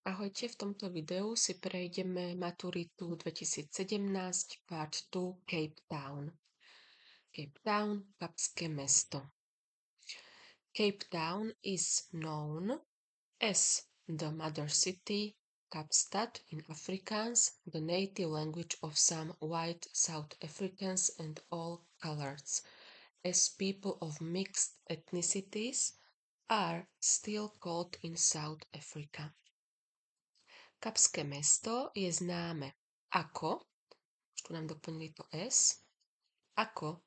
Ahojte, v tomto videu si prejdeme maturitu 2017 Part 2 Cape Town. Cape Town, kapské mesto. Cape Town is known as the mother city, Kaapstad in Afrikaans, the native language of some white South Africans and all colors, as people of mixed ethnicities are still called in South Africa. Kapské mesto je známe ako, už tu nám doplnili to S, ako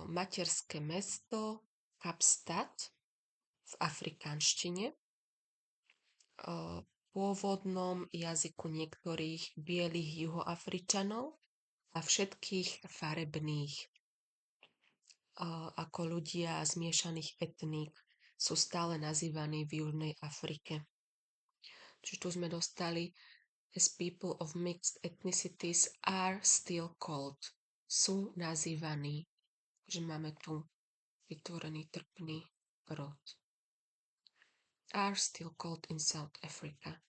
materské mesto Kaapstad v afrikánštine, pôvodnom jazyku niektorých bielých juhoafričanov a všetkých farebných, ako ľudia zmiešaných etník sú stále nazývaní v Južnej Afrike. Čiže tu sme dostali as people of mixed ethnicities are still called. Sú nazývaní. Že máme tu vytvorený trpný rod. Are still called in South Africa.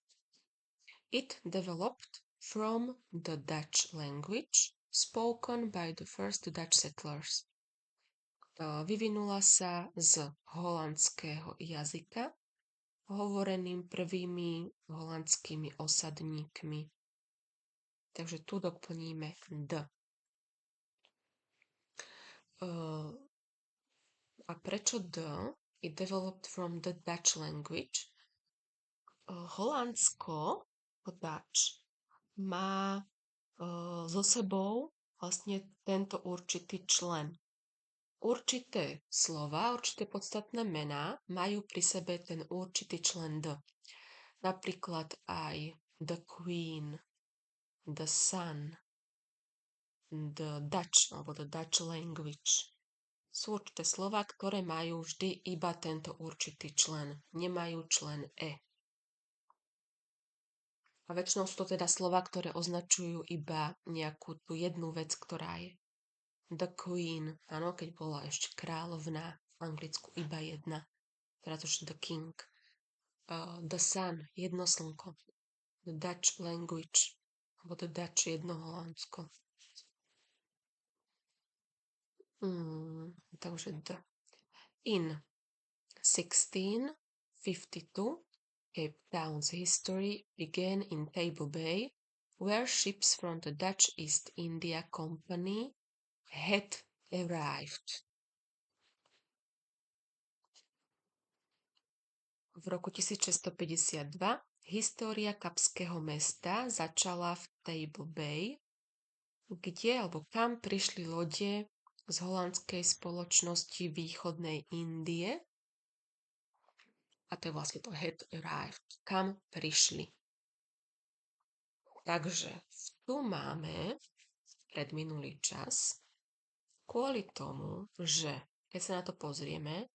It developed from the Dutch language spoken by the first Dutch settlers. Vyvinula sa z holandského jazyka, hovoreným prvými holandskými osadníkmi. Takže tu doplníme D. A prečo D? It developed from the Dutch language. Holandsko, Dutch, má so sebou vlastne tento určitý člen. Určité slova, určité podstatné mená majú pri sebe ten určitý člen D. Napríklad aj the Queen, the Sun, the Dutch, alebo the Dutch language. Sú určité slova, ktoré majú vždy iba tento určitý člen. Nemajú člen E. A väčšinou sú to teda slova, ktoré označujú iba nejakú tú jednu vec, ktorá je. The Queen, áno, keď bola ešte kráľovná, v Anglicku iba jedna. Teraz už the King. The Sun, jedno slnko. The Dutch language, alebo the Dutch, jedno Holandsko. Takže D. In 1652, Cape Town's history began in Table Bay, where ships from the Dutch East India Company had arrived. V roku 1652 história kapského mesta začala v Table Bay, kde alebo kam prišli lode z holandskej spoločnosti východnej Indie. A to je vlastne to had arrived, kam prišli. Takže tu máme predminulý čas kvôli tomu, že keď sa na to pozrieme,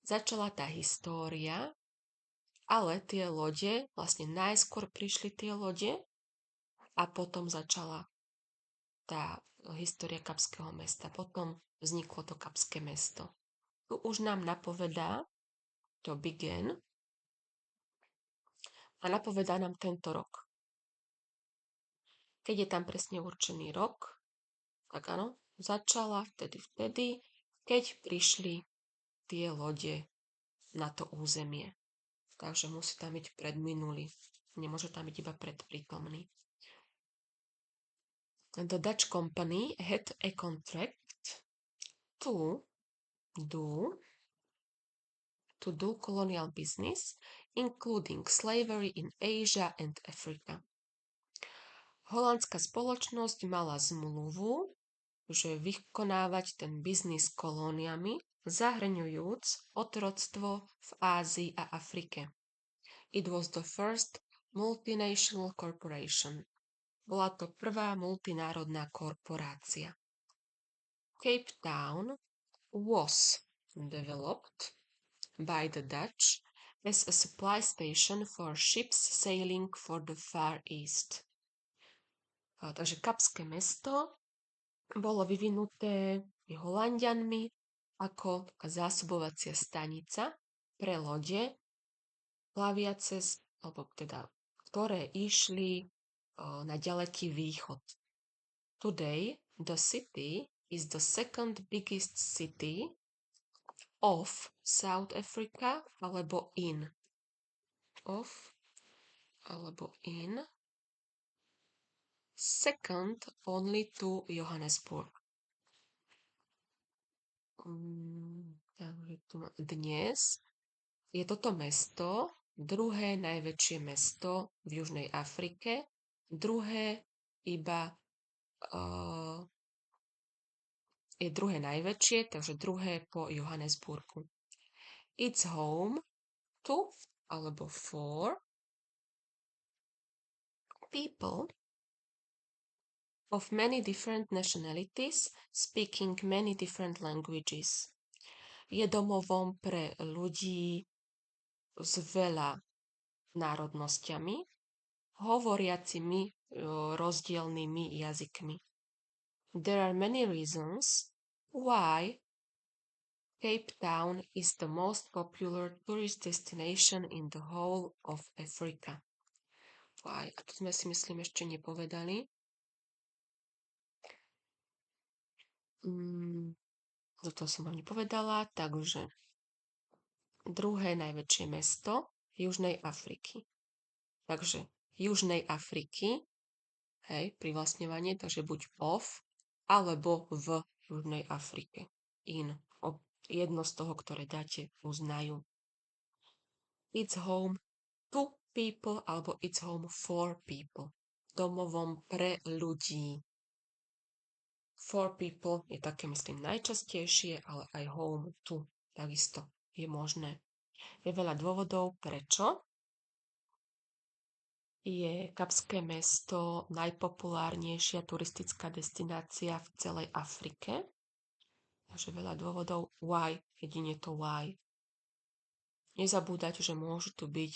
začala tá história, ale tie lode, vlastne najskôr prišli tie lode a potom začala tá história kapského mesta. Potom vzniklo to kapské mesto. Tu už nám napovedá to began a napovedá nám tento rok. Keď je tam presne určený rok, tak áno, začala vtedy, keď prišli tie lode na to územie. Takže musí tam byť predminulý. Nemôže tam byť iba predprítomný. The Dutch company had a contract to do colonial business, including slavery in Asia and Africa. Holandská spoločnosť mala zmluvu, že vykonávať ten biznis s kolóniami, zahrňujúc otroctvo v Ázii a Afrike. It was the first multinational corporation. Bola to prvá multinárodná korporácia. Cape Town was developed by the Dutch as a supply station for ships sailing for the Far East. Takže kapské mesto bolo vyvinuté Holanďanmi ako taká zásobovacia stanica pre lode plaviace alebo teda, ktoré išli na ďaleký východ. Today, the city is the second biggest city of South Africa alebo in. Of alebo in. Second only to Johannesburg. Dnes je toto mesto druhé najväčšie mesto v Južnej Afrike, druhé iba je druhé najväčšie, takže druhé po Johannesburgu. It's home to alebo for people of many different nationalities speaking many different languages. Je domovom pre ľudí s veľa národnosťami, hovoriacimi rozdielnymi jazykmi. There are many reasons why Cape Town is the most popular tourist destination in the whole of Africa. Why? A tu sme si myslím ešte nepovedali. Toto som vám nepovedala, takže druhé najväčšie mesto Južnej Afriky. Takže Južnej Afriky, hej, privlastňovanie, takže buď of, alebo v Južnej Afrike. In. Jedno z toho, ktoré dáte, uznajú. It's home to people, alebo it's home for people. Domovom pre ľudí. For people je také, myslím, najčastejšie, ale aj home to takisto je možné. Je veľa dôvodov, prečo je Kapské mesto najpopulárnejšia turistická destinácia v celej Afrike. Takže veľa dôvodov. Why? Jedine to why. Nezabúdať, že môžu tu byť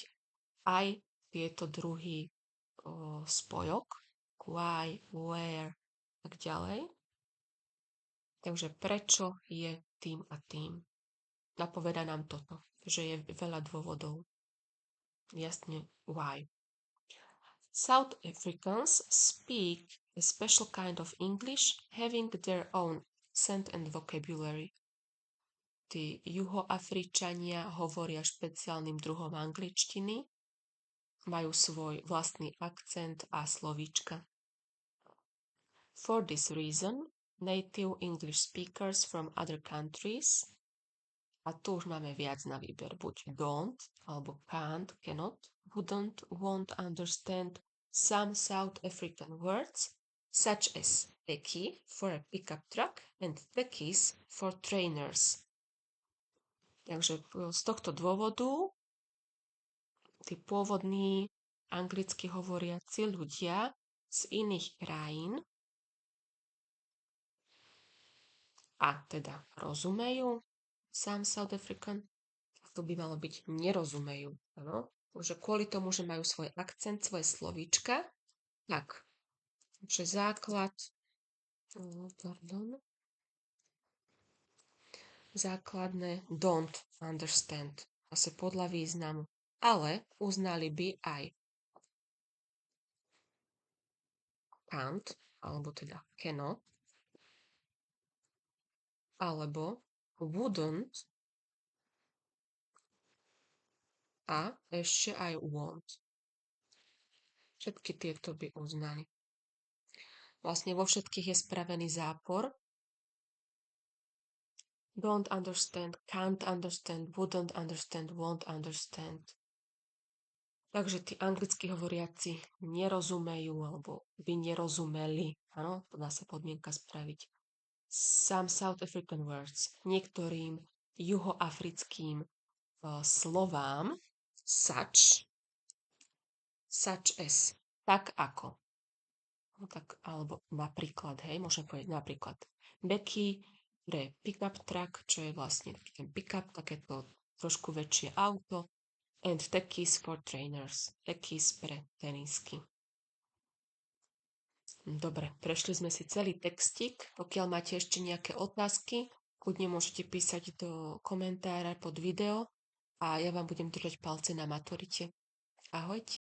aj tieto druhy spojok. Why, where, tak ďalej. Takže prečo je tým a tým. Napoveda nám toto, že je veľa dôvodov. Jasne, why. South Africans speak a special kind of English, having their own accent and vocabulary. Tí juhoafričania hovoria špeciálnym druhom angličtiny, majú svoj vlastný akcent a slovíčka. For this reason, native English speakers from other countries, a tu už máme viac na výber, buď don't, alebo can't, cannot, wouldn't, won't understand some South African words, such as tekkie for a pickup truck and tekkies for trainers. Takže z tohto dôvodu tí pôvodní anglicky hovoriaci ľudia z iných krajín a teda rozumejú sám South African, to by malo byť nerozumejú. Ano? Že kvôli tomu, že majú svoj akcent, svoje slovíčka, tak, že základ, základné don't understand, asi podľa významu, ale uznali by aj can't, alebo teda cannot, alebo wouldn't a ešte aj won't. Všetky tieto by uznali. Vlastne vo všetkých je spravený zápor. Don't understand, can't understand, wouldn't understand, won't understand. Takže tí anglicky hovoriaci nerozumejú, alebo by nerozumeli. Áno, to dá sa podmienka spraviť. Some South African words. Niektorým juhoafrickým slovám such as, tak ako. No tak, alebo napríklad, hej, môžem povedať napríklad Becky pre pickup truck, čo je vlastne ten pickup, takéto trošku väčšie auto, and tekkies for trainers, tekkies pre tenisky. Dobre, prešli sme si celý textík. Pokiaľ máte ešte nejaké otázky, kľudne môžete písať do komentára pod video a ja vám budem držať palce na maturite. Ahojte.